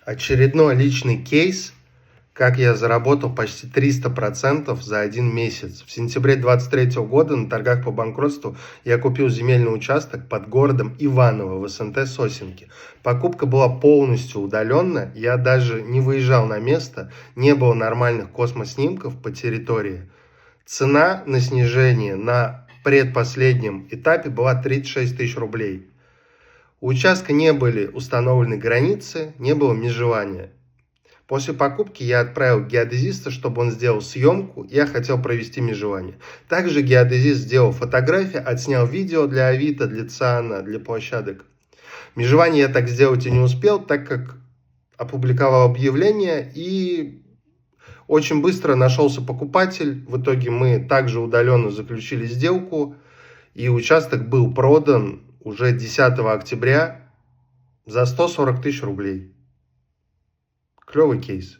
Очередной личный кейс, как я заработал почти 300% за один месяц. В сентябре 2023 года на торгах по банкротству я купил земельный участок под городом Иваново в СНТ Сосенки. Покупка была полностью удаленная, я даже не выезжал на место, не было нормальных космоснимков по территории. Цена на снижение на предпоследнем этапе была 36 тысяч рублей. У участка не были установлены границы, не было межевания. После покупки я отправил геодезиста, чтобы он сделал съемку, я хотел провести межевание. Также геодезист сделал фотографии, отснял видео для Авито, для ЦИАНа, для площадок. Межевание я так сделать и не успел, так как опубликовал объявление и очень быстро нашелся покупатель. В итоге мы также удаленно заключили сделку, и участок был продан уже 10 октября за 140 тысяч рублей. Клевый кейс.